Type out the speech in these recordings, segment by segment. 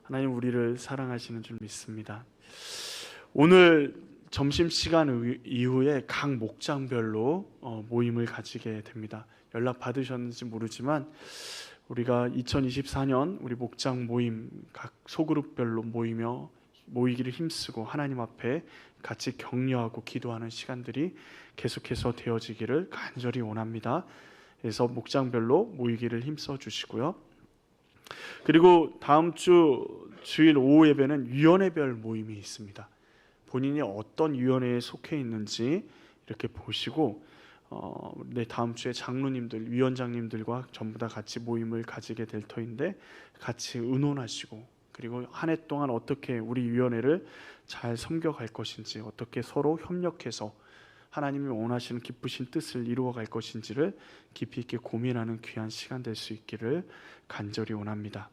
하나님 우리를 사랑하시는 줄 믿습니다. 오늘 점심시간 이후에 각 목장별로 모임을 가지게 됩니다. 연락 받으셨는지 모르지만 우리가 2024년 우리 목장 모임 각 소그룹별로 모이기를 힘쓰고 하나님 앞에 같이 격려하고 기도하는 시간들이 계속해서 되어지기를 간절히 원합니다. 그래서 목장별로 모이기를 힘써 주시고요. 그리고 다음 주 주일 오후 예배는 위원회별 모임이 있습니다. 본인이 어떤 위원회에 속해 있는지 이렇게 보시고 다음 주에 장로님들, 위원장님들과 전부 다 같이 모임을 가지게 될 터인데 같이 의논하시고, 그리고 한 해 동안 어떻게 우리 위원회를 잘 섬겨갈 것인지, 어떻게 서로 협력해서 하나님이 원하시는 기쁘신 뜻을 이루어갈 것인지를 깊이 있게 고민하는 귀한 시간 될 수 있기를 간절히 원합니다.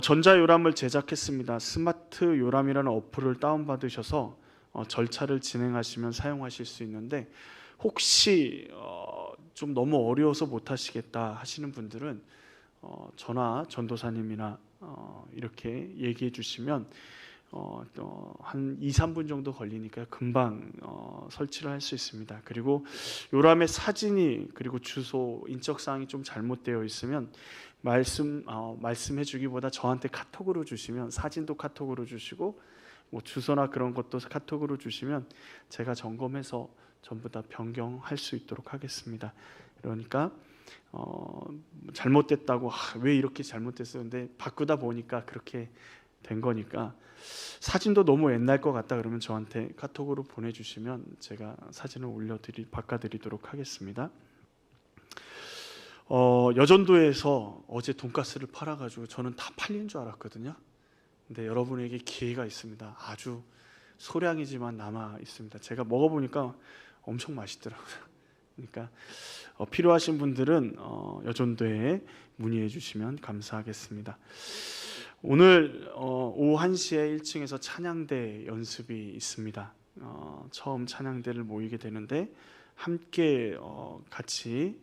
전자요람을 제작했습니다. 스마트 요람이라는 어플을 다운받으셔서 절차를 진행하시면 사용하실 수 있는데, 혹시 좀 너무 어려워서 못하시겠다 하시는 분들은 저나 전도사님이나 이렇게 얘기해 주시면 한 2-3분 정도 걸리니까 금방 설치를 할 수 있습니다. 그리고 요람의 사진이, 그리고 주소, 인적사항이 좀 잘못되어 있으면 말씀해 주기보다 저한테 카톡으로 주시면, 사진도 카톡으로 주시고 주소나 그런 것도 카톡으로 주시면 제가 점검해서 전부 다 변경할 수 있도록 하겠습니다. 그러니까 잘못됐다고 왜 이렇게 잘못됐어요? 근데 바꾸다 보니까 그렇게 된 거니까, 사진도 너무 옛날 것 같다 그러면 저한테 카톡으로 보내주시면 제가 사진을 바꿔드리도록 하겠습니다. 여전도에서 어제 돈가스를 팔아가지고 저는 다 팔린 줄 알았거든요. 근데 여러분에게 기회가 있습니다. 아주 소량이지만 남아 있습니다. 제가 먹어보니까 엄청 맛있더라고요. 그러니까 필요하신 분들은 여전도에 문의해 주시면 감사하겠습니다. 오늘 오후 1시에 1층에서 찬양대 연습이 있습니다. 처음 찬양대를 모이게 되는데 함께 같이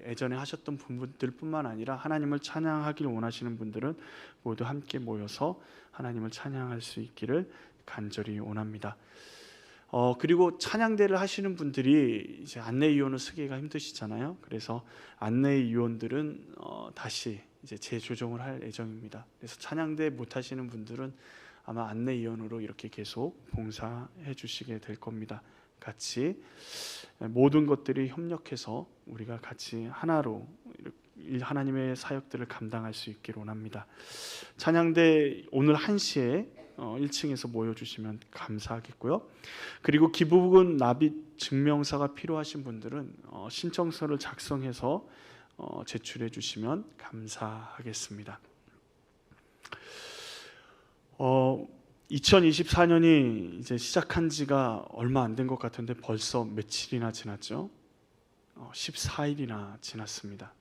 예전에 하셨던 분들뿐만 아니라 하나님을 찬양하길 원하시는 분들은 모두 함께 모여서 하나님을 찬양할 수 있기를 간절히 원합니다. 그리고 찬양대를 하시는 분들이 이제 안내위원을 쓰기가 힘드시잖아요. 그래서 안내위원들은 다시 이제 재조정을 할 예정입니다. 그래서 찬양대 못 하시는 분들은 아마 안내위원으로 이렇게 계속 봉사해 주시게 될 겁니다. 같이 모든 것들이 협력해서 우리가 같이 하나로 하나님의 사역들을 감당할 수 있기를 원합니다. 찬양대 오늘 1시에 1층에서 모여주시면 감사하겠고요. 그리고 기부금 납입 증명서가 필요하신 분들은 신청서를 작성해서 제출해 주시면 감사하겠습니다. 2024년이 이제 시작한 지가 얼마 안 된 것 같은데 벌써 며칠이나 지났죠? 14일이나 지났습니다.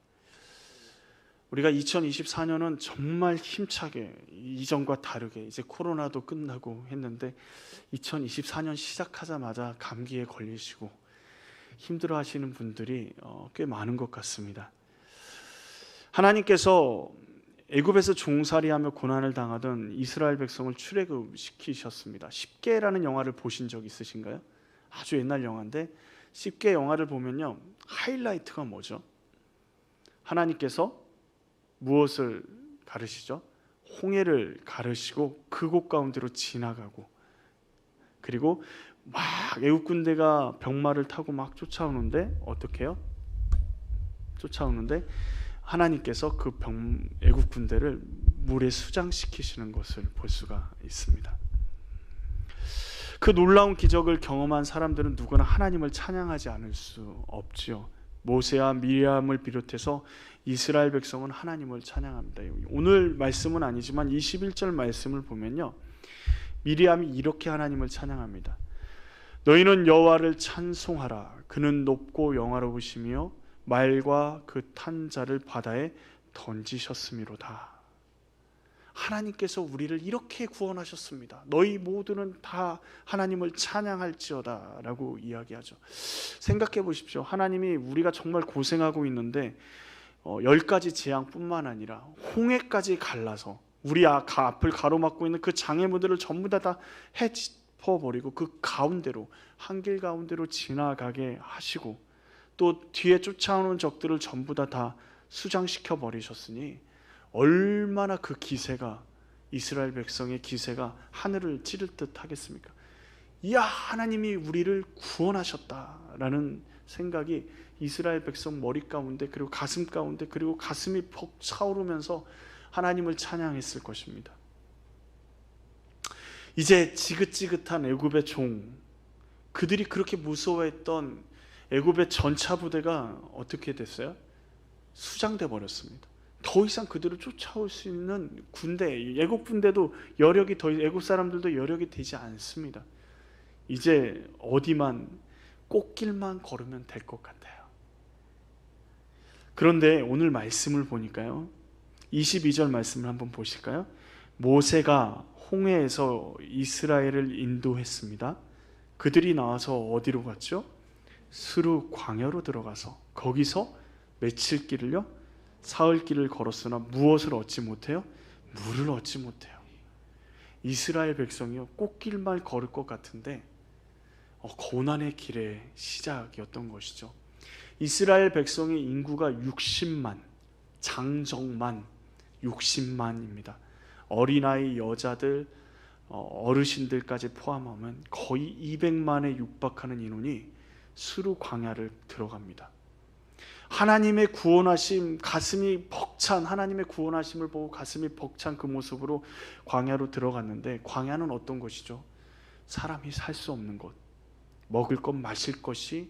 우리가 2024년은 정말 힘차게 이전과 다르게 이제 코로나도 끝나고 했는데 2024년 시작하자마자 감기에 걸리시고 힘들어 하시는 분들이 꽤 많은 것 같습니다. 하나님께서 애굽에서 종살이하며 고난을 당하던 이스라엘 백성을 출애굽시키셨습니다. 10개라는 영화를 보신 적 있으신가요? 아주 옛날 영화인데 10개 영화를 보면요, 하이라이트가 뭐죠? 하나님께서 무엇을 가르시죠? 홍해를 가르시고 그곳 가운데로 지나가고, 그리고 막 애국 군대가 병마를 타고 막 쫓아오는데 어떻게 해요? 쫓아오는데 하나님께서 그 애국 군대를 물에 수장시키시는 것을 볼 수가 있습니다. 그 놀라운 기적을 경험한 사람들은 누구나 하나님을 찬양하지 않을 수 없지요. 모세와 미리암을 비롯해서 이스라엘 백성은 하나님을 찬양합니다. 오늘 말씀은 아니지만 21절 말씀을 보면요, 미리암이 이렇게 하나님을 찬양합니다. 너희는 여호와를 찬송하라. 그는 높고 영화로우시며 말과 그 탄 자를 바다에 던지셨음이로다. 하나님께서 우리를 이렇게 구원하셨습니다. 너희 모두는 다 하나님을 찬양할지어다 라고 이야기하죠. 생각해 보십시오. 하나님이 우리가 정말 고생하고 있는데 10가지 재앙뿐만 아니라 홍해까지 갈라서 우리 앞을 가로막고 있는 그 장애물들을 전부 다 헤집어버리고 그 가운데로, 한길 가운데로 지나가게 하시고 또 뒤에 쫓아오는 적들을 전부 다 수장시켜 버리셨으니 얼마나 그 기세가, 이스라엘 백성의 기세가 하늘을 찌를 듯 하겠습니까? 이야, 하나님이 우리를 구원하셨다라는 생각이 이스라엘 백성 머리 가운데, 그리고 가슴 가운데, 그리고 가슴이 벅 차오르면서 하나님을 찬양했을 것입니다. 이제 지긋지긋한 애굽의 종, 그들이 그렇게 무서워했던 애굽의 전차 부대가 어떻게 됐어요? 수장돼 버렸습니다. 더 이상 그들을 쫓아올 수 있는 군대, 애굽 군대도 여력이 애굽 사람들도 여력이 되지 않습니다. 이제 어디만, 꽃길만 걸으면 될 것 같아요. 그런데 오늘 말씀을 보니까요, 22절 말씀을 한번 보실까요? 모세가 홍해에서 이스라엘을 인도했습니다. 그들이 나와서 어디로 갔죠? 스루 광야로 들어가서 거기서 며칠 길을요? 사흘 길을 걸었으나 무엇을 얻지 못해요? 물을 얻지 못해요. 이스라엘 백성이요, 꽃길만 걸을 것 같은데 고난의 길의 시작이었던 것이죠. 이스라엘 백성의 인구가 60만, 장정만 60만입니다. 어린아이, 여자들, 어르신들까지 포함하면 거의 200만에 육박하는 인원이 수루 광야를 들어갑니다. 하나님의 구원하심, 가슴이 벅찬, 하나님의 구원하심을 보고 가슴이 벅찬 그 모습으로 광야로 들어갔는데, 광야는 어떤 곳이죠? 사람이 살 수 없는 곳, 먹을 것 마실 것이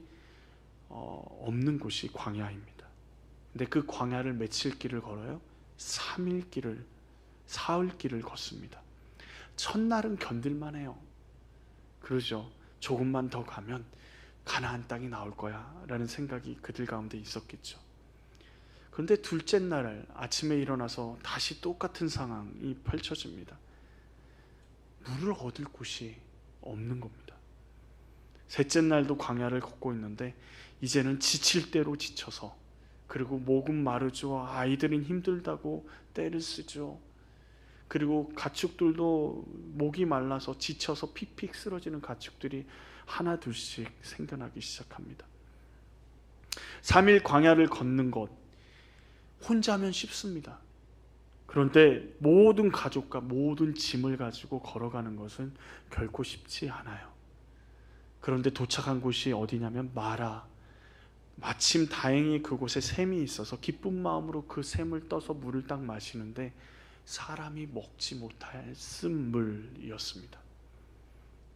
없는 곳이 광야입니다. 근데 그 광야를 며칠 길을 걸어요? 3일 길을, 사흘 길을 걷습니다. 첫날은 견딜만 해요. 그러죠. 조금만 더 가면 가나안 땅이 나올 거야 라는 생각이 그들 가운데 있었겠죠. 그런데 둘째 날 아침에 일어나서 다시 똑같은 상황이 펼쳐집니다. 물을 얻을 곳이 없는 겁니다. 셋째 날도 광야를 걷고 있는데 이제는 지칠 대로 지쳐서, 그리고 목은 마르죠. 아이들은 힘들다고 떼를 쓰죠. 그리고 가축들도 목이 말라서 지쳐서 픽픽 쓰러지는 가축들이 하나 둘씩 생겨나기 시작합니다. 3일 광야를 걷는 것, 혼자면 쉽습니다. 그런데 모든 가족과 모든 짐을 가지고 걸어가는 것은 결코 쉽지 않아요. 그런데 도착한 곳이 어디냐면 마라. 마침 다행히 그곳에 샘이 있어서 기쁜 마음으로 그 샘을 떠서 물을 딱 마시는데 사람이 먹지 못할 쓴물이었습니다.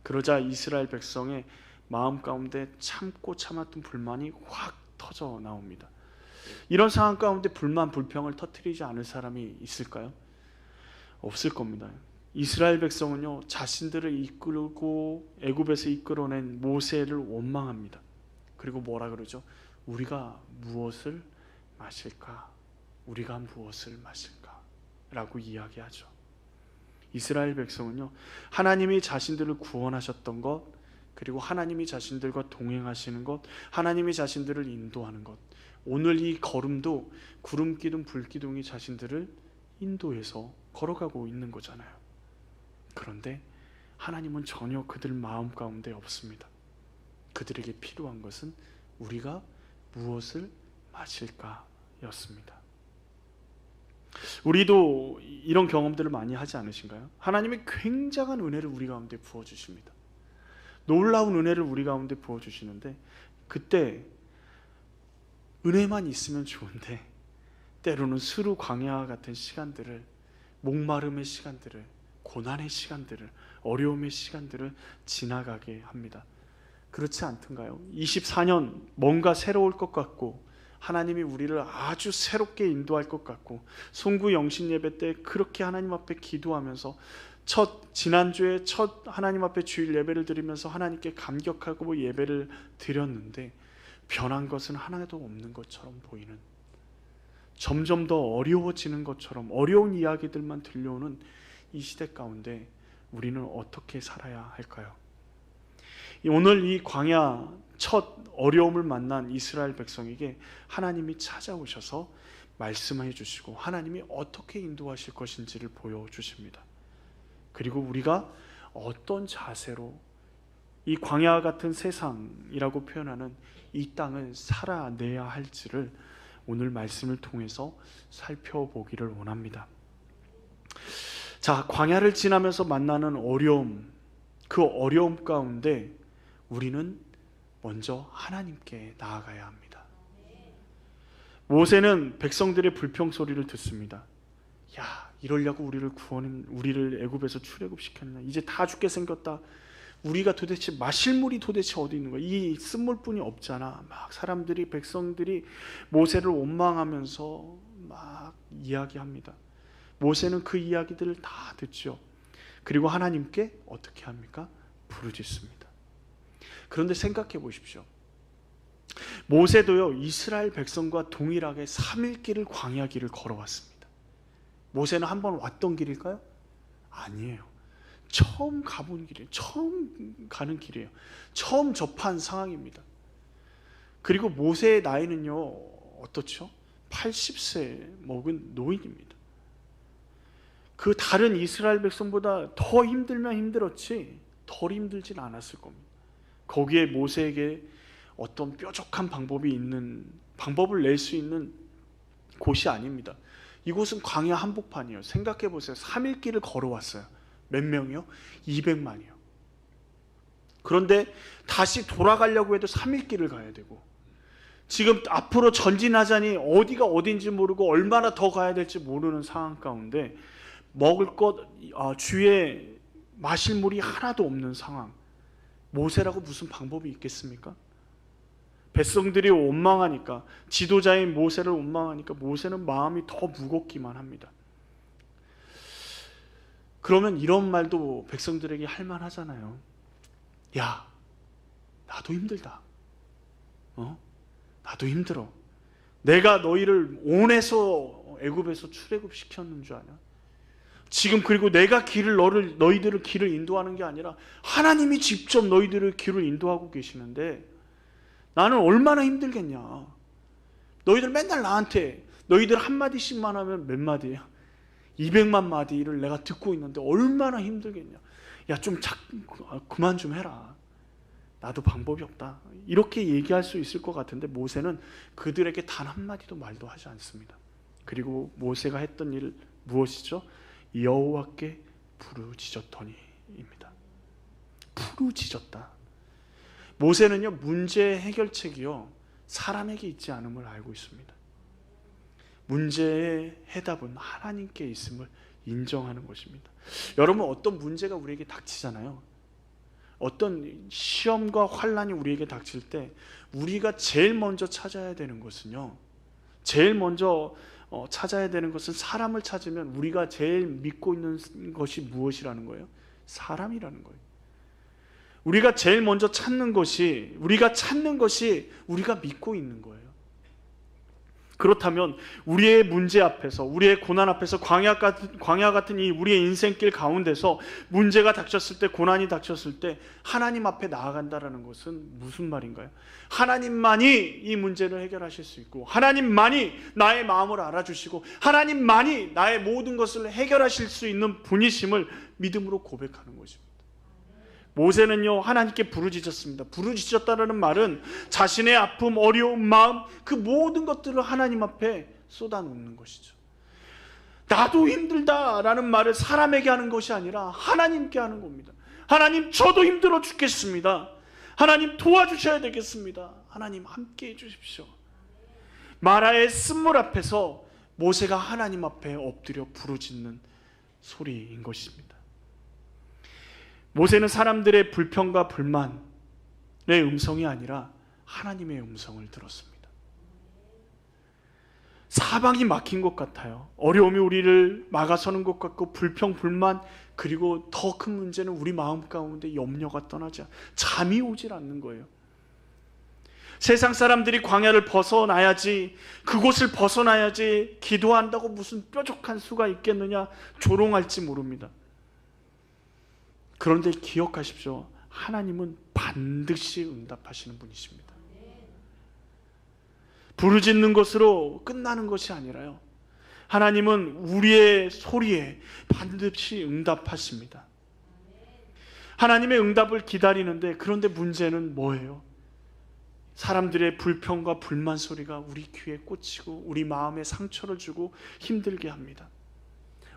그러자 이스라엘 백성의 마음 가운데 참고 참았던 불만이 확 터져 나옵니다. 이런 상황 가운데 불만, 불평을 터뜨리지 않을 사람이 있을까요? 없을 겁니다. 이스라엘 백성은요, 자신들을 이끌고 애굽에서 이끌어낸 모세를 원망합니다. 그리고 뭐라 그러죠? 우리가 무엇을 마실까? 우리가 무엇을 마실까? 라고 이야기하죠. 이스라엘 백성은요, 하나님이 자신들을 구원하셨던 것, 그리고 하나님이 자신들과 동행하시는 것, 하나님이 자신들을 인도하는 것, 오늘 이 걸음도 구름기둥, 불기둥이 자신들을 인도해서 걸어가고 있는 거잖아요. 그런데 하나님은 전혀 그들 마음 가운데 없습니다. 그들에게 필요한 것은 우리가 무엇을 마실까 였습니다. 우리도 이런 경험들을 많이 하지 않으신가요? 하나님이 굉장한 은혜를 우리 가운데 부어주십니다. 놀라운 은혜를 우리 가운데 부어주시는데, 그때 은혜만 있으면 좋은데 때로는 스루 광야와 같은 시간들을, 목마름의 시간들을, 고난의 시간들을, 어려움의 시간들을 지나가게 합니다. 그렇지 않던가요? 24년 뭔가 새로울 것 같고, 하나님이 우리를 아주 새롭게 인도할 것 같고, 송구 영신 예배 때 그렇게 하나님 앞에 기도하면서 지난주에 첫 하나님 앞에 주일 예배를 드리면서 하나님께 감격하고 예배를 드렸는데 변한 것은 하나도 없는 것처럼 보이는, 점점 더 어려워지는 것처럼 어려운 이야기들만 들려오는 이 시대 가운데 우리는 어떻게 살아야 할까요? 오늘 이 광야 첫 어려움을 만난 이스라엘 백성에게 하나님이 찾아오셔서 말씀해 주시고 하나님이 어떻게 인도하실 것인지를 보여주십니다. 그리고 우리가 어떤 자세로 이 광야 같은 세상이라고 표현하는 이 땅을 살아내야 할지를 오늘 말씀을 통해서 살펴보기를 원합니다. 자, 광야를 지나면서 만나는 어려움, 그 어려움 가운데 우리는 먼저 하나님께 나아가야 합니다. 모세는 백성들의 불평 소리를 듣습니다. 야, 이러려고 우리를 애굽에서 출애굽시켰냐? 이제 다 죽게 생겼다. 우리가 도대체 마실 물이 도대체 어디 있는 거야? 이 쓴물뿐이 없잖아. 막 백성들이 모세를 원망하면서 막 이야기합니다. 모세는 그 이야기들을 다 듣죠. 그리고 하나님께 어떻게 합니까? 부르짖습니다. 그런데 생각해 보십시오. 모세도요, 이스라엘 백성과 동일하게 3일 길을 광야 길을 걸어왔습니다. 모세는 한번 왔던 길일까요? 아니에요. 처음 가본 길이에요. 처음 가는 길이에요. 처음 접한 상황입니다. 그리고 모세의 나이는요, 어떻죠? 80세 먹은 노인입니다. 그 다른 이스라엘 백성보다 더 힘들면 힘들었지 덜 힘들진 않았을 겁니다. 거기에 모세에게 어떤 뾰족한 방법을 낼 수 있는 곳이 아닙니다. 이곳은 광야 한복판이에요. 생각해 보세요. 3일 길을 걸어왔어요. 몇 명이요? 200만이요. 그런데 다시 돌아가려고 해도 3일 길을 가야 되고, 지금 앞으로 전진하자니 어디가 어딘지 모르고 얼마나 더 가야 될지 모르는 상황 가운데 먹을 것, 주위에 마실 물이 하나도 없는 상황. 모세라고 무슨 방법이 있겠습니까? 백성들이 원망하니까, 지도자인 모세를 원망하니까 모세는 마음이 더 무겁기만 합니다. 그러면 이런 말도 백성들에게 할 만하잖아요. 야, 나도 힘들다. 나도 힘들어. 내가 너희를 온에서 애굽에서 출애굽시켰는 줄 아냐? 지금 그리고 내가 너희들을 길을 인도하는 게 아니라 하나님이 직접 너희들을 길을 인도하고 계시는데 나는 얼마나 힘들겠냐. 너희들 맨날 나한테 너희들 한마디씩만 하면 몇 마디야? 200만 마디를 내가 듣고 있는데 얼마나 힘들겠냐. 야, 그만 좀 해라. 나도 방법이 없다. 이렇게 얘기할 수 있을 것 같은데 모세는 그들에게 단 한마디도 말도 하지 않습니다. 그리고 모세가 했던 일 무엇이죠? 여호와께 부르짖었더니입니다. 부르짖었다. 모세는요, 문제 해결책이요, 사람에게 있지 않음을 알고 있습니다. 문제의 해답은 하나님께 있음을 인정하는 것입니다. 여러분, 어떤 문제가 우리에게 닥치잖아요. 어떤 시험과 환난이 우리에게 닥칠 때 우리가 제일 먼저 찾아야 되는 것은요, 사람을 찾으면 우리가 제일 믿고 있는 것이 무엇이라는 거예요? 사람이라는 거예요. 우리가 제일 먼저 찾는 것이 우리가 믿고 있는 거예요. 그렇다면 우리의 문제 앞에서, 우리의 고난 앞에서, 광야 같은 이 우리의 인생길 가운데서 문제가 닥쳤을 때, 고난이 닥쳤을 때 하나님 앞에 나아간다라는 것은 무슨 말인가요? 하나님만이 이 문제를 해결하실 수 있고, 하나님만이 나의 마음을 알아주시고, 하나님만이 나의 모든 것을 해결하실 수 있는 분이심을 믿음으로 고백하는 것입니다. 모세는요, 하나님께 부르짖었습니다. 부르짖었다는 말은 자신의 아픔, 어려운 마음, 그 모든 것들을 하나님 앞에 쏟아놓는 것이죠. 나도 힘들다라는 말을 사람에게 하는 것이 아니라 하나님께 하는 겁니다. 하나님, 저도 힘들어 죽겠습니다. 하나님, 도와주셔야 되겠습니다. 하나님, 함께 해주십시오. 마라의 쓴물 앞에서 모세가 하나님 앞에 엎드려 부르짖는 소리인 것입니다. 모세는 사람들의 불평과 불만의 음성이 아니라 하나님의 음성을 들었습니다. 사방이 막힌 것 같아요. 어려움이 우리를 막아서는 것 같고, 불평, 불만, 그리고 더 큰 문제는 우리 마음 가운데 염려가 떠나지 잠이 오질 않는 거예요. 세상 사람들이 광야를 벗어나야지, 그곳을 벗어나야지 기도한다고 무슨 뾰족한 수가 있겠느냐 조롱할지 모릅니다. 그런데 기억하십시오. 하나님은 반드시 응답하시는 분이십니다. 부르짖는 것으로 끝나는 것이 아니라요, 하나님은 우리의 소리에 반드시 응답하십니다. 하나님의 응답을 기다리는데, 그런데 문제는 뭐예요? 사람들의 불평과 불만 소리가 우리 귀에 꽂히고 우리 마음에 상처를 주고 힘들게 합니다.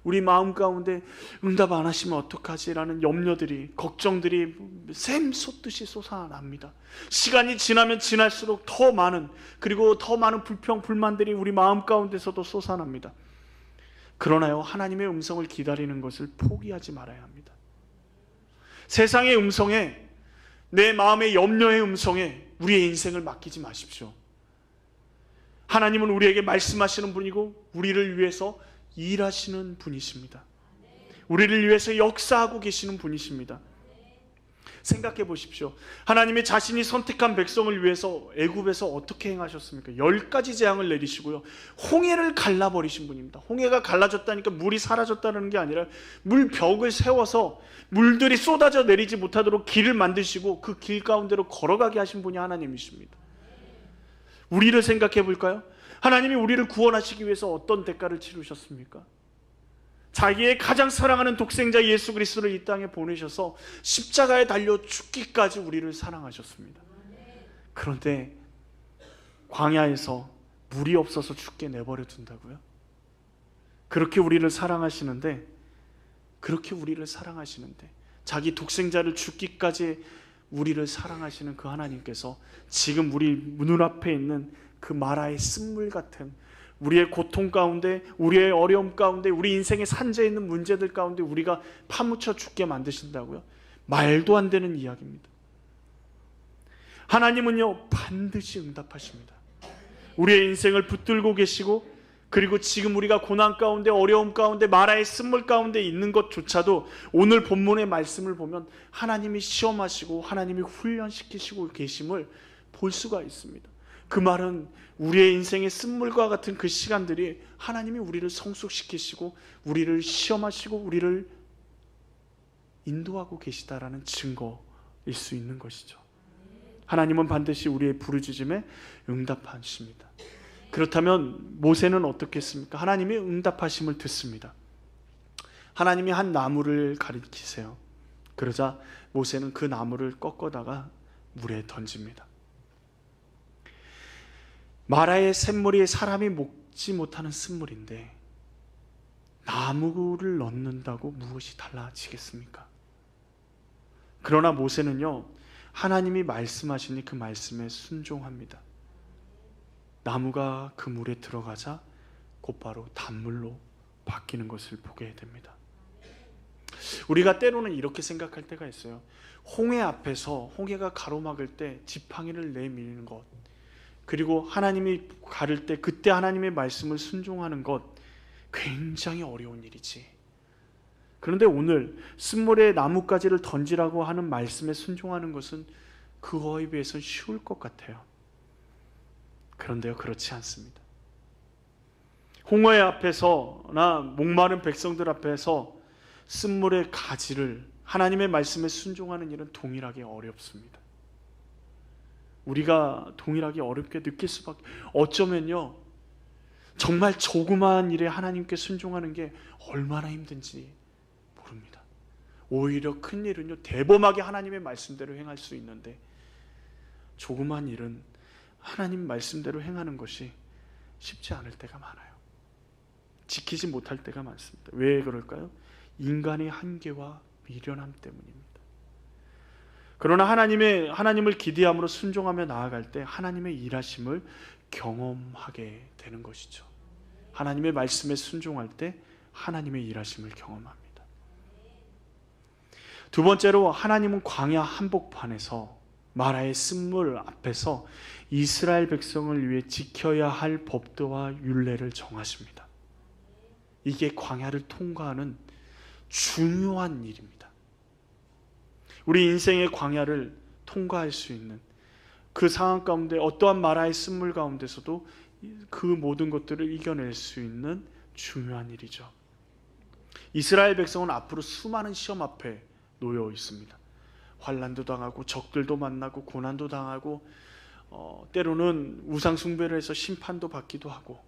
우리 마음 가운데 응답 안 하시면 어떡하지라는 염려들이, 걱정들이 샘솟듯이 솟아납니다. 시간이 지나면 지날수록 더 많은, 그리고 더 많은 불평, 불만들이 우리 마음 가운데서도 솟아납니다. 그러나요, 하나님의 음성을 기다리는 것을 포기하지 말아야 합니다. 세상의 음성에, 내 마음의 염려의 음성에 우리의 인생을 맡기지 마십시오. 하나님은 우리에게 말씀하시는 분이고 우리를 위해서 일하시는 분이십니다. 우리를 위해서 역사하고 계시는 분이십니다. 생각해 보십시오. 하나님이 자신이 선택한 백성을 위해서 애굽에서 어떻게 행하셨습니까? 10가지 재앙을 내리시고요, 홍해를 갈라버리신 분입니다. 홍해가 갈라졌다니까 물이 사라졌다는 게 아니라 물벽을 세워서 물들이 쏟아져 내리지 못하도록 길을 만드시고 그 길 가운데로 걸어가게 하신 분이 하나님이십니다. 우리를 생각해 볼까요? 하나님이 우리를 구원하시기 위해서 어떤 대가를 치르셨습니까? 자기의 가장 사랑하는 독생자 예수 그리스도를 이 땅에 보내셔서 십자가에 달려 죽기까지 우리를 사랑하셨습니다. 그런데 광야에서 물이 없어서 죽게 내버려 둔다고요? 그렇게 우리를 사랑하시는데, 자기 독생자를 죽기까지 우리를 사랑하시는 그 하나님께서 지금 우리 눈앞에 있는 그 마라의 쓴물 같은 우리의 고통 가운데, 우리의 어려움 가운데, 우리 인생의 산재에 있는 문제들 가운데 우리가 파묻혀 죽게 만드신다고요? 말도 안 되는 이야기입니다. 하나님은요, 반드시 응답하십니다. 우리의 인생을 붙들고 계시고, 그리고 지금 우리가 고난 가운데, 어려움 가운데, 마라의 쓴물 가운데 있는 것조차도 오늘 본문의 말씀을 보면 하나님이 시험하시고 하나님이 훈련시키시고 계심을 볼 수가 있습니다. 그 말은 우리의 인생의 쓴물과 같은 그 시간들이 하나님이 우리를 성숙시키시고 우리를 시험하시고 우리를 인도하고 계시다라는 증거일 수 있는 것이죠. 하나님은 반드시 우리의 부르짖음에 응답하십니다. 그렇다면 모세는 어떻게 했습니까? 하나님이 응답하심을 듣습니다. 하나님이 한 나무를 가리키세요. 그러자 모세는 그 나무를 꺾어다가 물에 던집니다. 마라의 샘물이 사람이 먹지 못하는 쓴물인데 나무를 넣는다고 무엇이 달라지겠습니까? 그러나 모세는요, 하나님이 말씀하시니 그 말씀에 순종합니다. 나무가 그 물에 들어가자 곧바로 단물로 바뀌는 것을 보게 됩니다. 우리가 때로는 이렇게 생각할 때가 있어요. 홍해 앞에서, 홍해가 가로막을 때 지팡이를 내미는 것, 그리고 하나님이 가를 때 그때 하나님의 말씀을 순종하는 것, 굉장히 어려운 일이지. 그런데 오늘 쓴물에 나뭇가지를 던지라고 하는 말씀에 순종하는 것은 그거에 비해서는 쉬울 것 같아요. 그런데요, 그렇지 않습니다. 홍해 앞에서나 목마른 백성들 앞에서 쓴물의 가지를, 하나님의 말씀에 순종하는 일은 동일하게 어렵습니다. 우리가 동일하게 어렵게 느낄 수밖에, 어쩌면요, 정말 조그마한 일에 하나님께 순종하는 게 얼마나 힘든지 모릅니다. 오히려 큰 일은요, 대범하게 하나님의 말씀대로 행할 수 있는데 조그마한 일은 하나님 말씀대로 행하는 것이 쉽지 않을 때가 많아요. 지키지 못할 때가 많습니다. 왜 그럴까요? 인간의 한계와 미련함 때문입니다. 그러나 하나님을 기대함으로 순종하며 나아갈 때 하나님의 일하심을 경험하게 되는 것이죠. 하나님의 말씀에 순종할 때 하나님의 일하심을 경험합니다. 두 번째로, 하나님은 광야 한복판에서 마라의 쓴물 앞에서 이스라엘 백성을 위해 지켜야 할 법도와 율례를 정하십니다. 이게 광야를 통과하는 중요한 일입니다. 우리 인생의 광야를 통과할 수 있는 그 상황 가운데, 어떠한 마라의 쓴물 가운데서도 그 모든 것들을 이겨낼 수 있는 중요한 일이죠. 이스라엘 백성은 앞으로 수많은 시험 앞에 놓여 있습니다. 환난도 당하고 적들도 만나고 고난도 당하고 때로는 우상 숭배를 해서 심판도 받기도 하고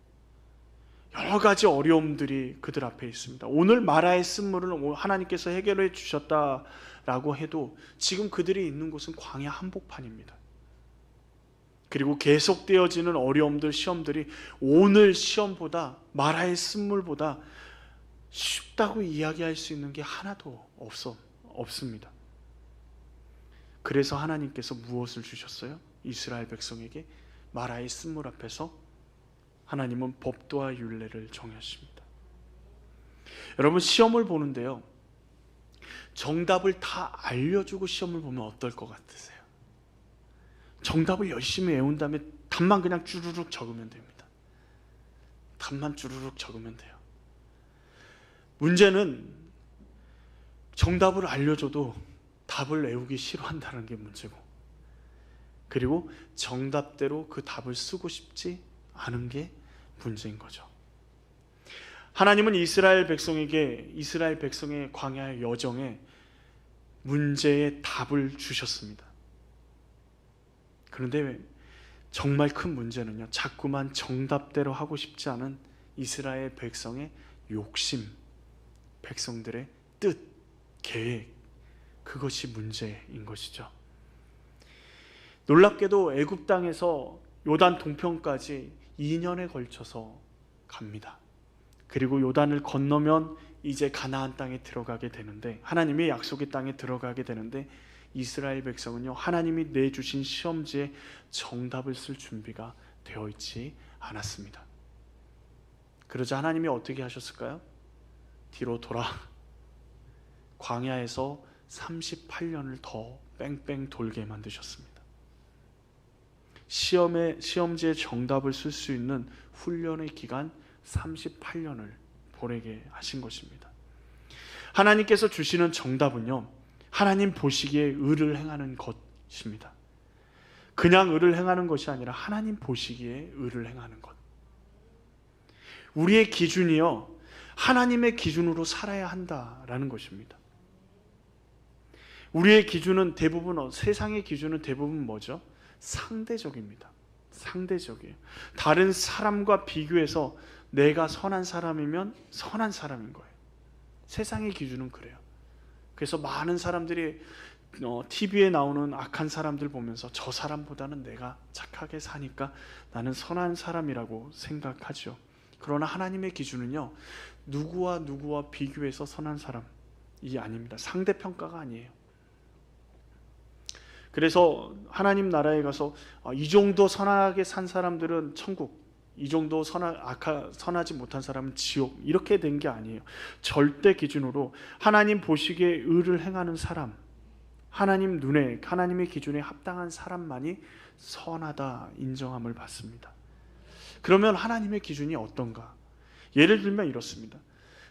여러 가지 어려움들이 그들 앞에 있습니다. 오늘 마라의 쓴물을 하나님께서 해결해 주셨다라고 해도 지금 그들이 있는 곳은 광야 한복판입니다. 그리고 계속되어지는 어려움들, 시험들이 오늘 시험보다, 마라의 쓴물보다 쉽다고 이야기할 수 있는 게 하나도 없습니다. 그래서 하나님께서 무엇을 주셨어요? 이스라엘 백성에게 마라의 쓴물 앞에서 하나님은 법도와 율례를 정하십니다. 여러분, 시험을 보는데요, 정답을 다 알려주고 시험을 보면 어떨 것 같으세요? 정답을 열심히 외운 다음에 답만 그냥 쭈루룩 적으면 됩니다. 답만 쭈루룩 적으면 돼요. 문제는 정답을 알려줘도 답을 외우기 싫어한다는 게 문제고, 그리고 정답대로 그 답을 쓰고 싶지 않은 게 문제인 거죠. 하나님은 이스라엘 백성의 광야의 여정에 문제의 답을 주셨습니다. 그런데 정말 큰 문제는요, 자꾸만 정답대로 하고 싶지 않은 이스라엘 백성의 욕심, 백성들의 뜻, 계획, 그것이 문제인 것이죠. 놀랍게도 애굽 땅에서 요단 동편까지 2년에 걸쳐서 갑니다. 그리고 요단을 건너면 이제 가나안 땅에 들어가게 되는데, 하나님의 약속의 땅에 들어가게 되는데, 이스라엘 백성은요, 하나님이 내주신 시험지에 정답을 쓸 준비가 되어 있지 않았습니다. 그러자 하나님이 어떻게 하셨을까요? 뒤로 돌아 광야에서 38년을 더 뺑뺑 돌게 만드셨습니다. 시험지에 정답을 쓸 수 있는 훈련의 기간 38년을 보내게 하신 것입니다. 하나님께서 주시는 정답은요, 하나님 보시기에 의를 행하는 것입니다. 그냥 의를 행하는 것이 아니라 하나님 보시기에 의를 행하는 것. 우리의 기준이요, 하나님의 기준으로 살아야 한다라는 것입니다. 우리의 기준은 대부분, 세상의 기준은 대부분 뭐죠? 상대적입니다. 상대적이에요. 다른 사람과 비교해서 내가 선한 사람이면 선한 사람인 거예요. 세상의 기준은 그래요. 그래서 많은 사람들이 TV에 나오는 악한 사람들 보면서 저 사람보다는 내가 착하게 사니까 나는 선한 사람이라고 생각하죠. 그러나 하나님의 기준은요, 누구와 비교해서 선한 사람이 아닙니다. 상대평가가 아니에요. 그래서 하나님 나라에 가서 이 정도 선하게 산 사람들은 천국, 이 정도 선하지 못한 사람은 지옥, 이렇게 된 게 아니에요. 절대 기준으로 하나님 보시기에 의를 행하는 사람, 하나님 눈에, 하나님의 기준에 합당한 사람만이 선하다 인정함을 받습니다. 그러면 하나님의 기준이 어떤가? 예를 들면 이렇습니다.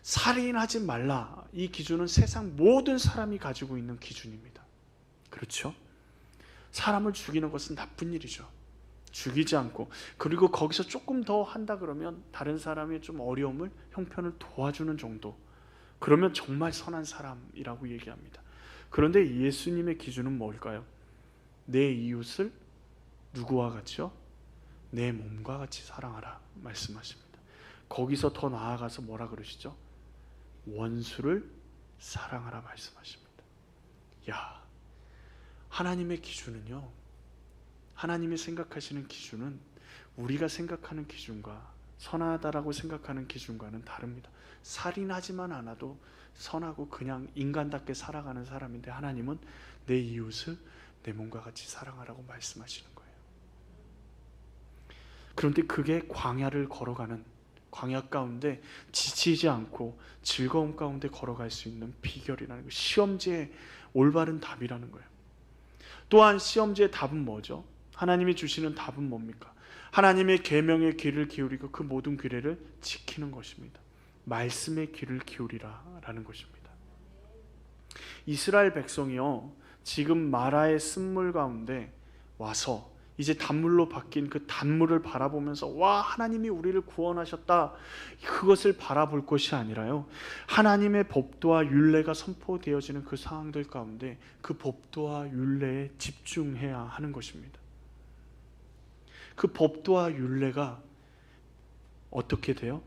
살인하지 말라, 이 기준은 세상 모든 사람이 가지고 있는 기준입니다. 그렇죠? 사람을 죽이는 것은 나쁜 일이죠. 죽이지 않고, 그리고 거기서 조금 더 한다 그러면 다른 사람의 좀 어려움을, 형편을 도와주는 정도, 그러면 정말 선한 사람이라고 얘기합니다. 그런데 예수님의 기준은 뭘까요? 내 이웃을 누구와 같이요? 내 몸과 같이 사랑하라 말씀하십니다. 거기서 더 나아가서 뭐라 그러시죠? 원수를 사랑하라 말씀하십니다. 야, 하나님의 기준은요, 하나님이 생각하시는 기준은 우리가 생각하는 기준과, 선하다라고 생각하는 기준과는 다릅니다. 살인하지만 않아도 선하고 그냥 인간답게 살아가는 사람인데, 하나님은 내 이웃을 내 몸과 같이 사랑하라고 말씀하시는 거예요. 그런데 그게 광야를 걸어가는, 광야 가운데 지치지 않고 즐거움 가운데 걸어갈 수 있는 비결이라는 거예요. 시험지의 올바른 답이라는 거예요. 또한 시험지의 답은 뭐죠? 하나님이 주시는 답은 뭡니까? 하나님의 계명의 귀를 기울이고 그 모든 규례를 지키는 것입니다. 말씀의 귀를 기울이라라는 것입니다. 이스라엘 백성이요, 지금 마라의 쓴물 가운데 와서 이제 단물로 바뀐 그 단물을 바라보면서 와, 하나님이 우리를 구원하셨다, 그것을 바라볼 것이 아니라요, 하나님의 법도와 율례가 선포되어지는 그 상황들 가운데 그 법도와 율례에 집중해야 하는 것입니다. 그 법도와 율례가 어떻게 돼요?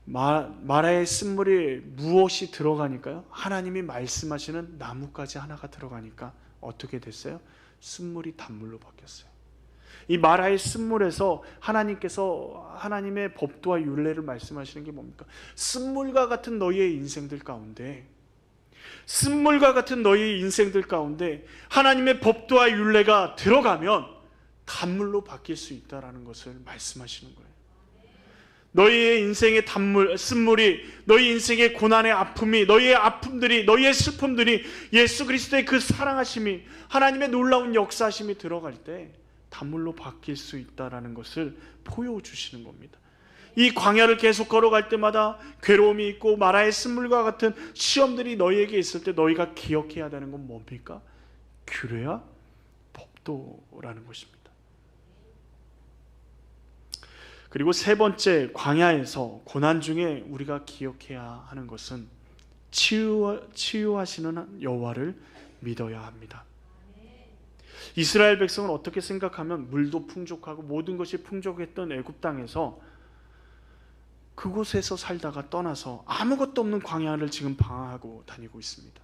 마라의 쓴물이 무엇이 들어가니까요? 하나님이 말씀하시는 나뭇가지 하나가 들어가니까 어떻게 됐어요? 쓴물이 단물로 바뀌었어요. 이 마라의 쓴물에서 하나님께서 하나님의 법도와 율례를 말씀하시는 게 뭡니까? 쓴물과 같은 너희의 인생들 가운데, 쓴물과 같은 너희의 인생들 가운데 하나님의 법도와 율례가 들어가면 단물로 바뀔 수 있다라는 것을 말씀하시는 거예요. 너희의 인생의 쓴물이, 너희 인생의 고난의 아픔이, 너희의 아픔들이, 너희의 슬픔들이 예수 그리스도의 그 사랑하심이, 하나님의 놀라운 역사하심이 들어갈 때 단물로 바뀔 수 있다라는 것을 보여주시는 겁니다. 이 광야를 계속 걸어갈 때마다 괴로움이 있고 마라의 쓴물과 같은 시험들이 너희에게 있을 때 너희가 기억해야 되는 건 뭡니까? 규례와 법도라는 것입니다. 그리고 세 번째, 광야에서 고난 중에 우리가 기억해야 하는 것은 치유하시는 여호와를 믿어야 합니다. 이스라엘 백성은 어떻게 생각하면 물도 풍족하고 모든 것이 풍족했던 애굽 땅에서 그곳에서 살다가 떠나서 아무것도 없는 광야를 지금 방황하고 다니고 있습니다.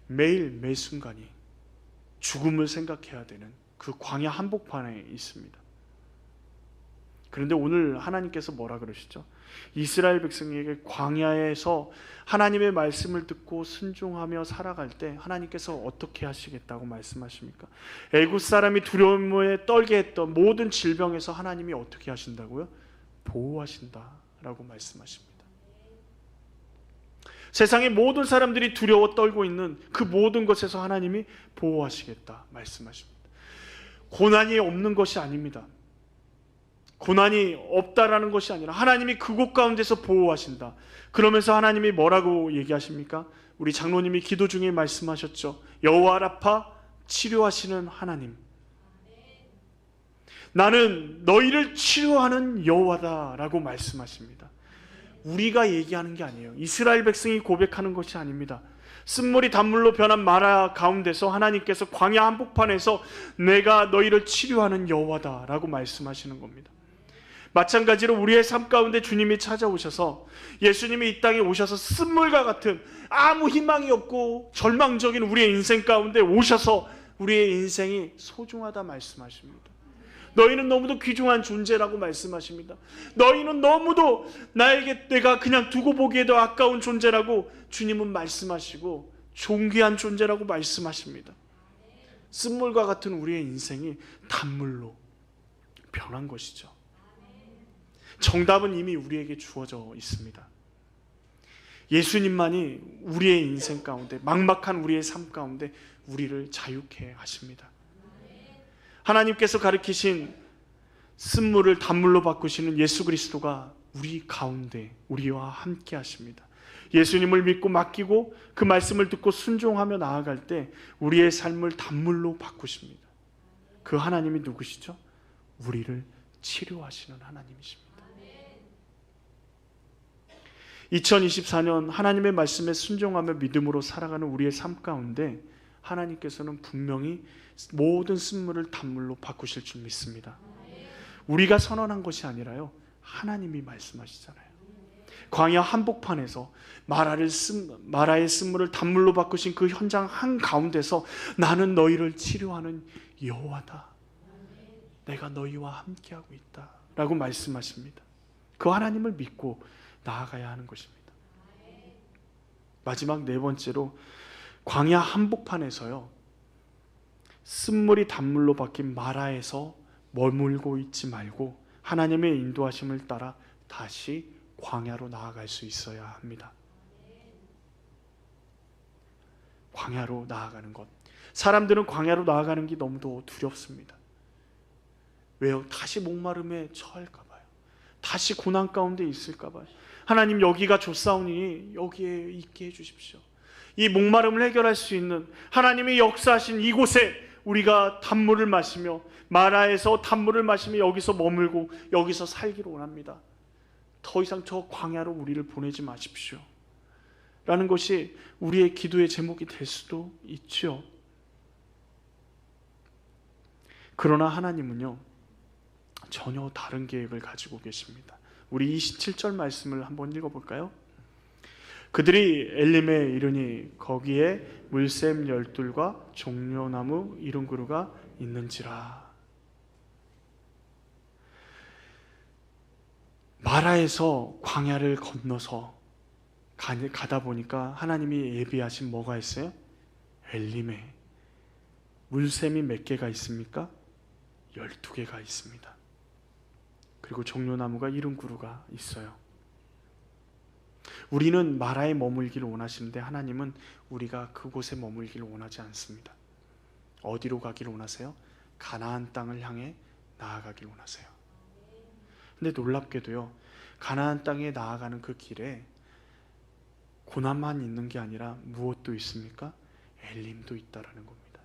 매일 매 순간이 죽음을 생각해야 되는 그 광야 한복판에 있습니다. 그런데 오늘 하나님께서 뭐라 그러시죠? 이스라엘 백성에게 광야에서 하나님의 말씀을 듣고 순종하며 살아갈 때 하나님께서 어떻게 하시겠다고 말씀하십니까? 애굽 사람이 두려움에 떨게 했던 모든 질병에서 하나님이 어떻게 하신다고요? 보호하신다라고 말씀하십니다. 세상의 모든 사람들이 두려워 떨고 있는 그 모든 것에서 하나님이 보호하시겠다 말씀하십니다. 고난이 없는 것이 아닙니다. 고난이 없다라는 것이 아니라 하나님이 그곳 가운데서 보호하신다. 그러면서 하나님이 뭐라고 얘기하십니까? 우리 장로님이 기도 중에 말씀하셨죠. 여호와 라파, 치료하시는 하나님. 나는 너희를 치료하는 여호와다라고 말씀하십니다. 우리가 얘기하는 게 아니에요. 이스라엘 백성이 고백하는 것이 아닙니다. 쓴물이 단물로 변한 마라 가운데서 하나님께서 광야 한복판에서 내가 너희를 치료하는 여호와다라고 말씀하시는 겁니다. 마찬가지로 우리의 삶 가운데 주님이 찾아오셔서, 예수님이 이 땅에 오셔서 쓴물과 같은 아무 희망이 없고 절망적인 우리의 인생 가운데 오셔서 우리의 인생이 소중하다 말씀하십니다. 너희는 너무도 귀중한 존재라고 말씀하십니다. 너희는 너무도 나에게 내가 그냥 두고 보기에도 아까운 존재라고 주님은 말씀하시고 존귀한 존재라고 말씀하십니다. 쓴물과 같은 우리의 인생이 단물로 변한 것이죠. 정답은 이미 우리에게 주어져 있습니다. 예수님만이 우리의 인생 가운데, 막막한 우리의 삶 가운데 우리를 자유케 하십니다. 하나님께서 가르치신 쓴물을 단물로 바꾸시는 예수 그리스도가 우리 가운데 우리와 함께 하십니다. 예수님을 믿고 맡기고 그 말씀을 듣고 순종하며 나아갈 때 우리의 삶을 단물로 바꾸십니다. 그 하나님이 누구시죠? 우리를 치료하시는 하나님이십니다. 2024년 하나님의 말씀에 순종하며 믿음으로 살아가는 우리의 삶 가운데 하나님께서는 분명히 모든 쓴물을 단물로 바꾸실 줄 믿습니다. 우리가 선언한 것이 아니라요, 하나님이 말씀하시잖아요. 광야 한복판에서 마라의 쓴물을 단물로 바꾸신 그 현장 한가운데서 나는 너희를 치료하는 여호와다, 내가 너희와 함께하고 있다 라고 말씀하십니다. 그 하나님을 믿고 나아가야 하는 것입니다. 마지막 네 번째로, 광야 한복판에서요, 쓴물이 단물로 바뀐 마라에서 머물고 있지 말고 하나님의 인도하심을 따라 다시 광야로 나아갈 수 있어야 합니다. 광야로 나아가는 것, 사람들은 광야로 나아가는 게 너무도 두렵습니다. 왜요? 다시 목마름에 처할까 봐요. 다시 고난 가운데 있을까 봐요. 하나님, 여기가 좋사오니 여기에 있게 해주십시오. 이 목마름을 해결할 수 있는 하나님의 역사하신 이곳에 우리가 단물을 마시며, 마라에서 단물을 마시며 여기서 머물고 여기서 살기를 원합니다. 더 이상 저 광야로 우리를 보내지 마십시오 라는 것이 우리의 기도의 제목이 될 수도 있죠. 그러나 하나님은요, 전혀 다른 계획을 가지고 계십니다. 우리 27절 말씀을 한번 읽어볼까요? 그들이 엘림에 이르니 거기에 물샘 12과 종려나무 70그루가 있는지라. 마라에서 광야를 건너서 가다 보니까 하나님이 예비하신 뭐가 있어요? 엘림에 물샘이 몇 개가 있습니까? 12개가 있습니다. 그리고 종려나무가 70그루가 있어요. 우리는 마라에 머물기를 원하시는데 하나님은 우리가 그곳에 머물기를 원하지 않습니다. 어디로 가기를 원하세요? 가나안 땅을 향해 나아가기를 원하세요. 근데 놀랍게도요, 가나안 땅에 나아가는 그 길에 고난만 있는 게 아니라 무엇도 있습니까? 엘림도 있다라는 겁니다.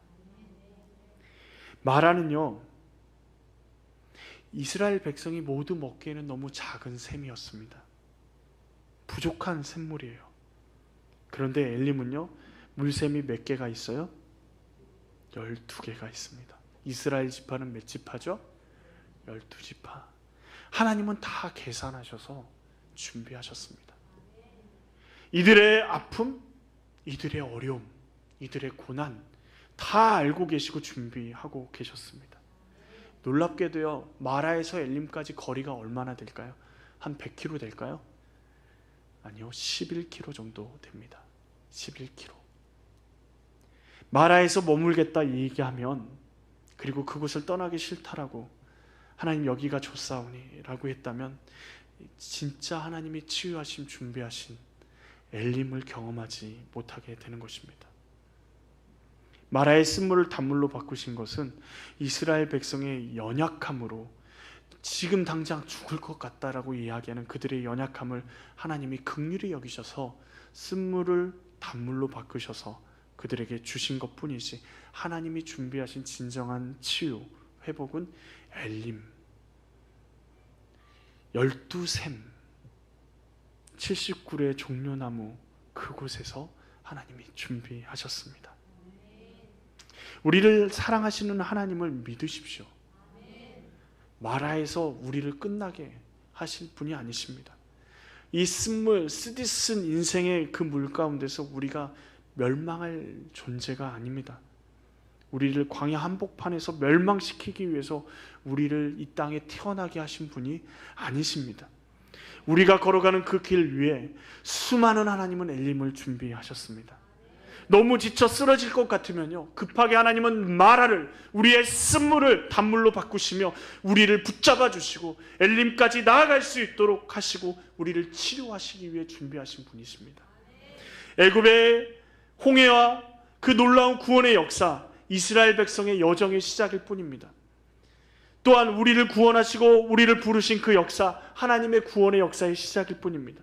마라는요, 이스라엘 백성이 모두 먹기에는 너무 작은 셈이었습니다. 부족한 샘물이에요. 그런데 엘림은요, 물샘이 몇 개가 있어요? 12개가 있습니다. 이스라엘 지파는 몇 지파죠? 12지파. 하나님은 다 계산하셔서 준비하셨습니다. 이들의 아픔, 이들의 어려움, 이들의 고난 다 알고 계시고 준비하고 계셨습니다. 놀랍게도요, 마라에서 엘림까지 거리가 얼마나 될까요? 한 100km 될까요? 아니요, 11km 정도 됩니다. 11km. 마라에서 머물겠다 얘기하면, 그리고 그곳을 떠나기 싫다라고, 하나님 여기가 좋사오니 라고 했다면 진짜 하나님이 치유하심 준비하신 엘림을 경험하지 못하게 되는 것입니다. 마라의 쓴물을 단물로 바꾸신 것은 이스라엘 백성의 연약함으로 지금 당장 죽을 것 같다라고 이야기하는 그들의 연약함을 하나님이 긍휼히 여기셔서 쓴물을 단물로 바꾸셔서 그들에게 주신 것뿐이지, 하나님이 준비하신 진정한 치유, 회복은 엘림, 12샘, 70그루의 종려나무, 그곳에서 하나님이 준비하셨습니다. 우리를 사랑하시는 하나님을 믿으십시오. 마라에서 우리를 끝나게 하실 분이 아니십니다. 이 쓴물, 쓰디쓴 인생의 그 물 가운데서 우리가 멸망할 존재가 아닙니다. 우리를 광야 한복판에서 멸망시키기 위해서 우리를 이 땅에 태어나게 하신 분이 아니십니다. 우리가 걸어가는 그 길 위에 수많은 하나님은 엘림을 준비하셨습니다. 너무 지쳐 쓰러질 것 같으면요, 급하게 하나님은 마라를, 우리의 쓴물을 단물로 바꾸시며 우리를 붙잡아 주시고 엘림까지 나아갈 수 있도록 하시고 우리를 치료하시기 위해 준비하신 분이십니다. 애굽의 홍해와 그 놀라운 구원의 역사, 이스라엘 백성의 여정의 시작일 뿐입니다. 또한 우리를 구원하시고 우리를 부르신 그 역사, 하나님의 구원의 역사의 시작일 뿐입니다.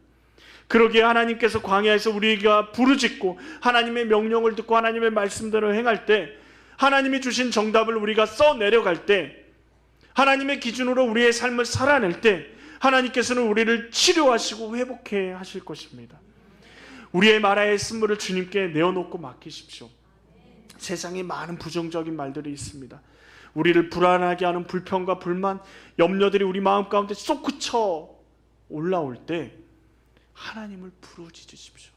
그러기에 하나님께서 광야에서 우리가 부르짖고 하나님의 명령을 듣고 하나님의 말씀대로 행할 때, 하나님이 주신 정답을 우리가 써내려갈 때, 하나님의 기준으로 우리의 삶을 살아낼 때 하나님께서는 우리를 치료하시고 회복해 하실 것입니다. 우리의 마라의 쓴물을 주님께 내어놓고 맡기십시오. 세상에 많은 부정적인 말들이 있습니다. 우리를 불안하게 하는 불평과 불만, 염려들이 우리 마음 가운데 솟구쳐 올라올 때 하나님을 부르짖으십시오.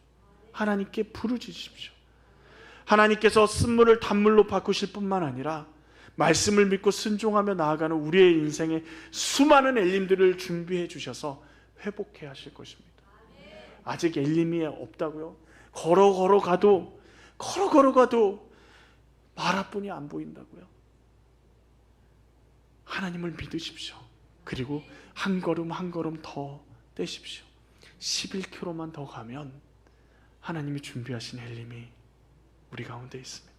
하나님께 부르짖으십시오. 하나님께서 쓴물을 단물로 바꾸실 뿐만 아니라 말씀을 믿고 순종하며 나아가는 우리의 인생에 수많은 엘림들을 준비해 주셔서 회복해 하실 것입니다. 아직 엘림이 없다고요? 걸어가도 마라뿐이 안 보인다고요? 하나님을 믿으십시오. 그리고 한 걸음 한 걸음 더 떼십시오. 11km만 더 가면 하나님이 준비하신 엘림이 우리 가운데 있습니다.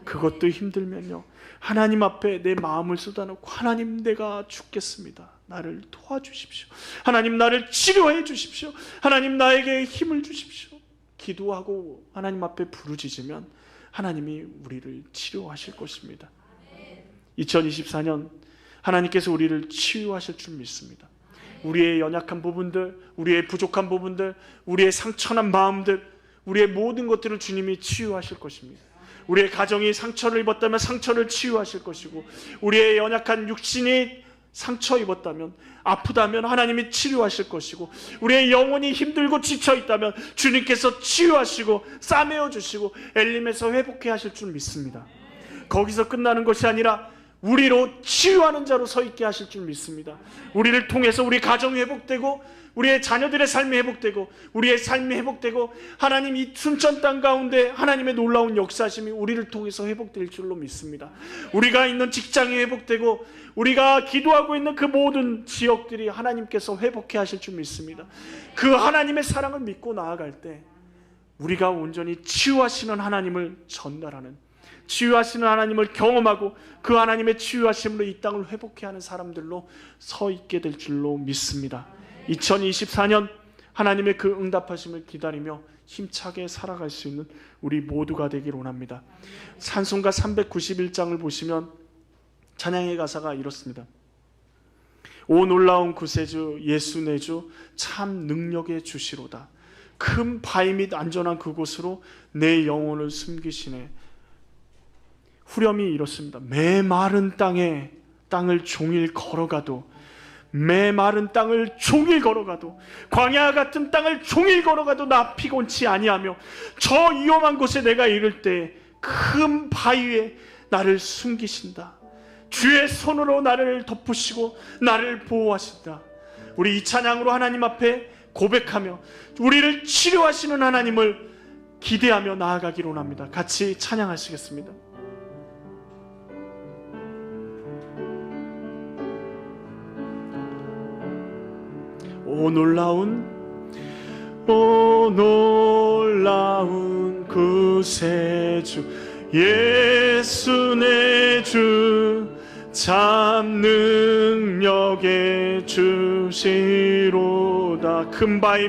그것도 힘들면요, 하나님 앞에 내 마음을 쏟아놓고, 하나님 내가 죽겠습니다. 나를 도와주십시오. 하나님 나를 치료해 주십시오. 하나님 나에게 힘을 주십시오. 기도하고 하나님 앞에 부르짖으면 하나님이 우리를 치료하실 것입니다. 2024년 하나님께서 우리를 치유하실 줄 믿습니다. 우리의 연약한 부분들, 우리의 부족한 부분들, 우리의 상처난 마음들, 우리의 모든 것들을 주님이 치유하실 것입니다. 우리의 가정이 상처를 입었다면 상처를 치유하실 것이고, 우리의 연약한 육신이 상처 입었다면, 아프다면 하나님이 치료하실 것이고, 우리의 영혼이 힘들고 지쳐 있다면 주님께서 치유하시고 싸매어 주시고 엘림에서 회복해 하실 줄 믿습니다. 거기서 끝나는 것이 아니라 우리로 치유하는 자로 서 있게 하실 줄 믿습니다. 우리를 통해서 우리 가정이 회복되고, 우리의 자녀들의 삶이 회복되고, 우리의 삶이 회복되고, 하나님 이 순천 땅 가운데 하나님의 놀라운 역사심이 우리를 통해서 회복될 줄로 믿습니다. 우리가 있는 직장이 회복되고, 우리가 기도하고 있는 그 모든 지역들이 하나님께서 회복해 하실 줄 믿습니다. 그 하나님의 사랑을 믿고 나아갈 때 우리가 온전히 치유하시는 하나님을 전달하는, 치유하시는 하나님을 경험하고 그 하나님의 치유하심으로 이 땅을 회복해 하는 사람들로 서 있게 될 줄로 믿습니다. 2024년 하나님의 그 응답하심을 기다리며 힘차게 살아갈 수 있는 우리 모두가 되길 원합니다. 찬송가 391장을 보시면 찬양의 가사가 이렇습니다. 오 놀라운 구세주 예수 내 주 참 능력의 주시로다. 큰 바위 및 안전한 그곳으로 내 영혼을 숨기시네. 후렴이 이렇습니다. 메마른 땅을 종일 걸어가도, 메마른 땅을 종일 걸어가도, 광야 같은 땅을 종일 걸어가도 나 피곤치 아니하며 저 위험한 곳에 내가 이를 때 큰 바위에 나를 숨기신다. 주의 손으로 나를 덮으시고 나를 보호하신다. 우리 이 찬양으로 하나님 앞에 고백하며 우리를 치료하시는 하나님을 기대하며 나아가기를 원합니다. 같이 찬양하시겠습니다. 오 놀라운 구세주 예수 내 주 참 능력의 주시로다. 큰 바위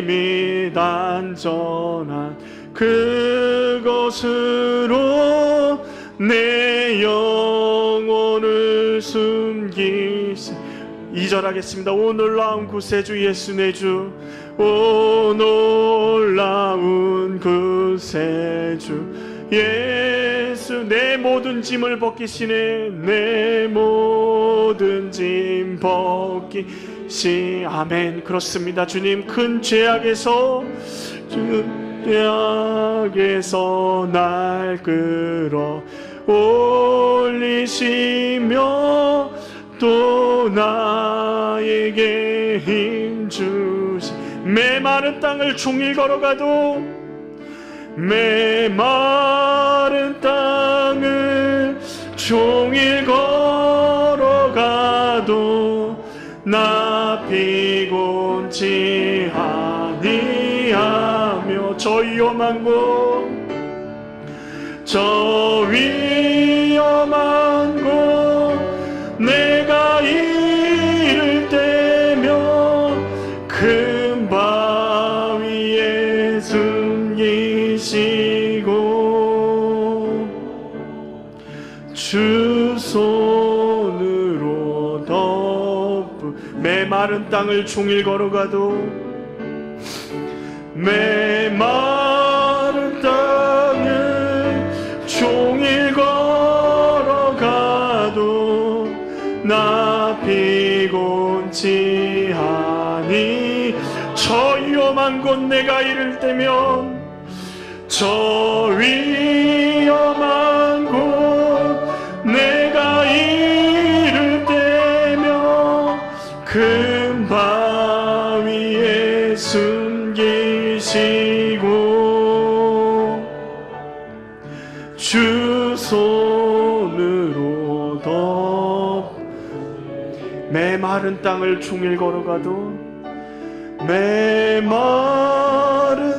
및 안전한 그곳으로 내 영혼을 숨기시. 2절 하겠습니다. 오 놀라운 구세주 예수 내 주, 오 놀라운 구세주 예수 내 모든 짐을 벗기시네. 내 모든 짐 벗기시. 아멘. 그렇습니다. 주님 큰 죄악에서 날 끌어 올리시며 또 나에게 힘 주시. 메마른 땅을 종일 걸어가도, 메마른 땅을 종일 걸어가도 나 피곤치 아니하며 저 위험한 곳 내가 이를 때며 큰 바위에 숨기시고 주 손으로 메마른 땅을 종일 걸어가도, 메마른 땅을 종일 걸어가도 나 피곤치 아니. 저 위험한 곳 내가 이를 때면, 저 위험한 곳 내가 이를 때면 큰 바위에 숨기시고 주 손으로 메마른 땅을 종일 걸어가도, 메마른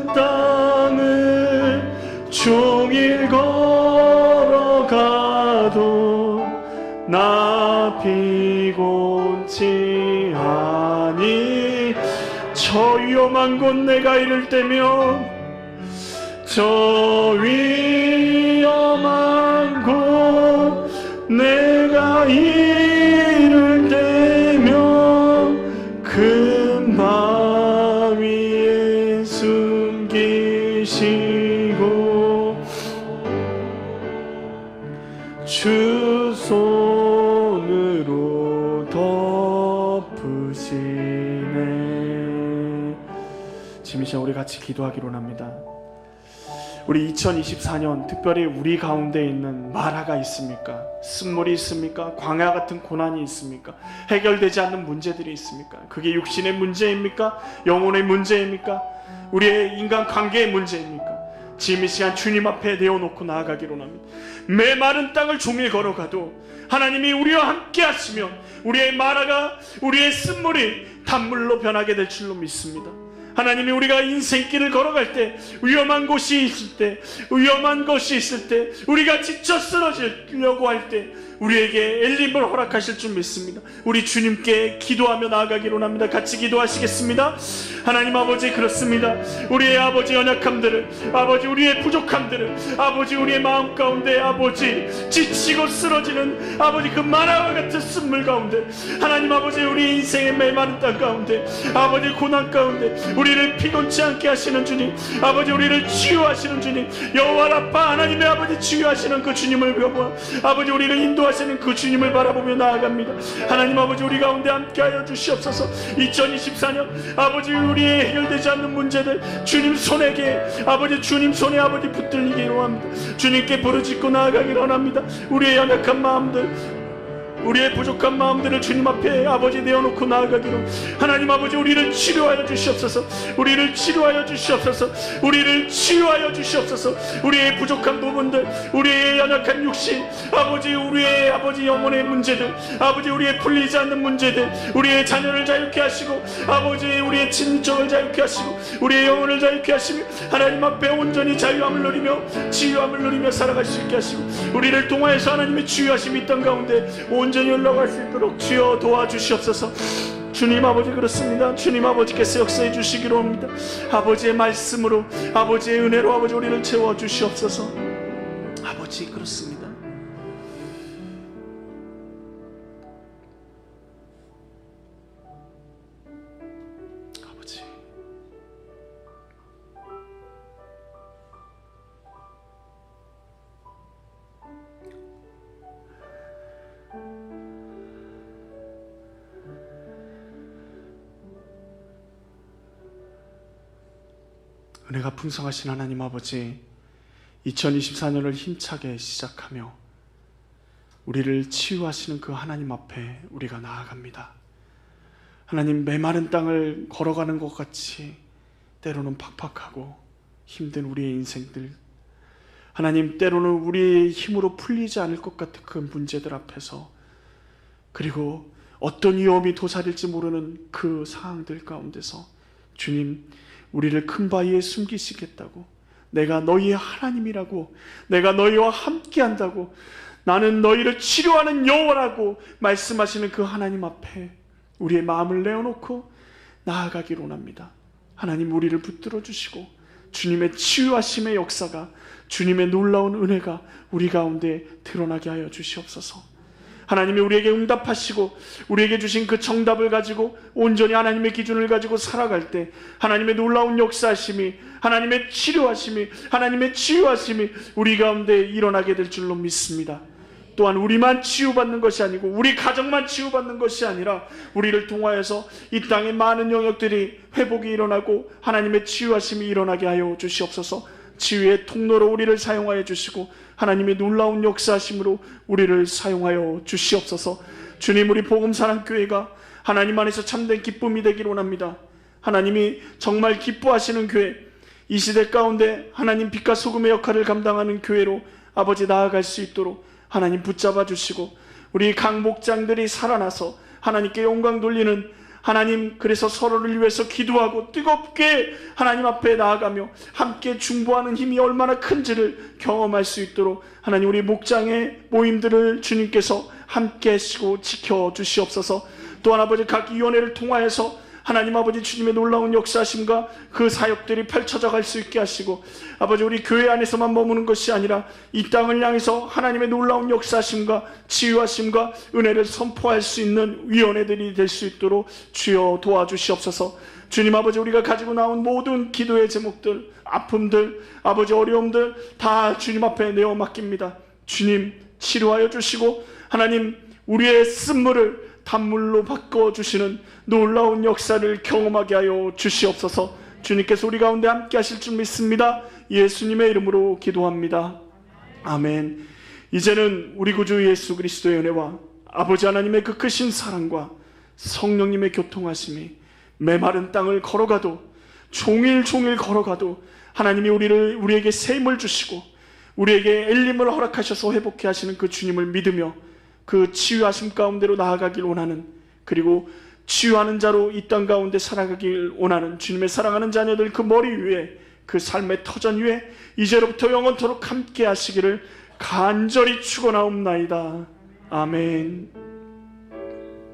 땅을 종일 걸어가도 나 피곤치 아니. 저 위험한 곳 내가 이를 때면, 저 위험한 곳 내가 이를 때면 큰 바위에 숨기시고 지금 이 시간 우리 같이 기도하기로 합니다. 우리 2024년 특별히 우리 가운데 있는 마라가 있습니까? 쓴물이 있습니까? 광야 같은 고난이 있습니까? 해결되지 않는 문제들이 있습니까? 그게 육신의 문제입니까? 영혼의 문제입니까? 우리의 인간관계의 문제입니까? 지금 이 시간 주님 앞에 내어놓고 나아가기로 합니다. 메마른 땅을 종일 걸어가도 하나님이 우리와 함께 하시며 우리의 마라가, 우리의 쓴물이 단물로 변하게 될 줄로 믿습니다. 하나님이 우리가 인생길을 걸어갈 때, 위험한 곳이 있을 때, 위험한 것이 있을 때, 우리가 지쳐 쓰러지려고 할 때 우리에게 엘림을 허락하실 줄 믿습니다. 우리 주님께 기도하며 나아가기로 합니다. 같이 기도하시겠습니다. 하나님 아버지, 그렇습니다. 우리의 아버지 연약함들을, 아버지 우리의 부족함들을, 아버지 우리의 마음 가운데 아버지 지치고 쓰러지는 아버지 그 만화와 같은 쓴물 가운데, 하나님 아버지 우리 인생의 메마른 땅 가운데, 아버지 고난 가운데 우리를 피곤치 않게 하시는 주님, 아버지 우리를 치유하시는 주님, 여호와 라파 하나님의 아버지 치유하시는 그 주님을 배워 아버지 우리를 인도하시는 그 주님을 바라보며 나아갑니다. 하나님 아버지 우리 가운데 함께하여 주시옵소서. 2024년 아버지 우리의 해결되지 않는 문제들 주님 손에게, 아버지 주님 손에 아버지 붙들리기로 합니다. 주님께 부르짖고 나아가기로 합니다. 우리의 연약한 마음들, 우리의 부족한 마음들을 주님 앞에 아버지 내어놓고 나아가기로, 하나님 아버지 우리를 치료하여 주시옵소서. 우리를 치료하여 주시옵소서. 우리를 치유하여 주시옵소서. 우리의 부족한 부분들, 우리의 연약한 육신, 아버지 우리의 아버지 영혼의 문제들, 아버지 우리의 풀리지 않는 문제들, 우리의 자녀를 자유케 하시고, 아버지 우리의 친족을 자유케 하시고, 우리의 영혼을 자유케 하시며 하나님 앞에 온전히 자유함을 누리며 치유함을 누리며 살아갈 수 있게 하시고, 우리를 통하여서 하나님의 치유하심이 있던 가운데 온전히 올라갈 수 있도록 주여 도와주시옵소서. 주님 아버지, 그렇습니다. 주님 아버지께서 역사해 주시기로 합니다. 아버지의 말씀으로, 아버지의 은혜로 아버지 우리를 채워주시옵소서. 아버지, 그렇습니다. 아버지, 은혜가 풍성하신 하나님 아버지, 2024년을 힘차게 시작하며 우리를 치유하시는 그 하나님 앞에 우리가 나아갑니다. 하나님, 메마른 땅을 걸어가는 것 같이 때로는 팍팍하고 힘든 우리의 인생들, 하나님 때로는 우리의 힘으로 풀리지 않을 것 같은 그 문제들 앞에서, 그리고 어떤 위험이 도사릴지 모르는 그 상황들 가운데서 주님, 우리를 큰 바위에 숨기시겠다고, 내가 너희의 하나님이라고, 내가 너희와 함께한다고, 나는 너희를 치료하는 여호와라고 말씀하시는 그 하나님 앞에 우리의 마음을 내어놓고 나아가기로 합니다. 하나님, 우리를 붙들어 주시고 주님의 치유하심의 역사가, 주님의 놀라운 은혜가 우리 가운데 드러나게 하여 주시옵소서. 하나님이 우리에게 응답하시고 우리에게 주신 그 정답을 가지고 온전히 하나님의 기준을 가지고 살아갈 때 하나님의 놀라운 역사하심이, 하나님의 치료하심이, 하나님의 치유하심이 우리 가운데 일어나게 될 줄로 믿습니다. 또한 우리만 치유받는 것이 아니고 우리 가정만 치유받는 것이 아니라 우리를 통하여서 이 땅의 많은 영역들이 회복이 일어나고 하나님의 치유하심이 일어나게 하여 주시옵소서. 치유의 통로로 우리를 사용하여 주시고 하나님의 놀라운 역사하심으로 우리를 사용하여 주시옵소서. 주님, 우리 복음사랑교회가 하나님 안에서 참된 기쁨이 되기로 합니다. 하나님이 정말 기뻐하시는 교회, 이 시대 가운데 하나님 빛과 소금의 역할을 감당하는 교회로 아버지 나아갈 수 있도록 하나님 붙잡아 주시고, 우리 각 목장들이 살아나서 하나님께 영광 돌리는, 하나님 그래서 서로를 위해서 기도하고 뜨겁게 하나님 앞에 나아가며 함께 중보하는 힘이 얼마나 큰지를 경험할 수 있도록 하나님 우리 목장의 모임들을 주님께서 함께 하시고 지켜주시옵소서. 또한 아버지 각 위원회를 통하여서 하나님 아버지 주님의 놀라운 역사하심과 그 사역들이 펼쳐져 갈 수 있게 하시고, 아버지 우리 교회 안에서만 머무는 것이 아니라 이 땅을 향해서 하나님의 놀라운 역사하심과 치유하심과 은혜를 선포할 수 있는 위원회들이 될 수 있도록 주여 도와주시옵소서. 주님 아버지, 우리가 가지고 나온 모든 기도의 제목들, 아픔들, 아버지 어려움들 다 주님 앞에 내어 맡깁니다. 주님 치료하여 주시고 하나님 우리의 쓴물을 단물로 바꿔주시는 놀라운 역사를 경험하게 하여 주시옵소서. 주님께서 우리 가운데 함께 하실 줄 믿습니다. 예수님의 이름으로 기도합니다. 아멘. 이제는 우리 구주 예수 그리스도의 은혜와 아버지 하나님의 그 크신 사랑과 성령님의 교통하심이 메마른 땅을 걸어가도 종일 걸어가도 하나님이 우리에게 새 힘을 주시고 우리에게 엘림을 허락하셔서 회복케 하시는 그 주님을 믿으며 그 치유하심 가운데로 나아가길 원하는, 그리고 치유하는 자로 이 땅 가운데 살아가길 원하는 주님의 사랑하는 자녀들 그 머리 위에, 그 삶의 터전 위에 이제로부터 영원토록 함께 하시기를 간절히 축원하옵나이다. 아멘.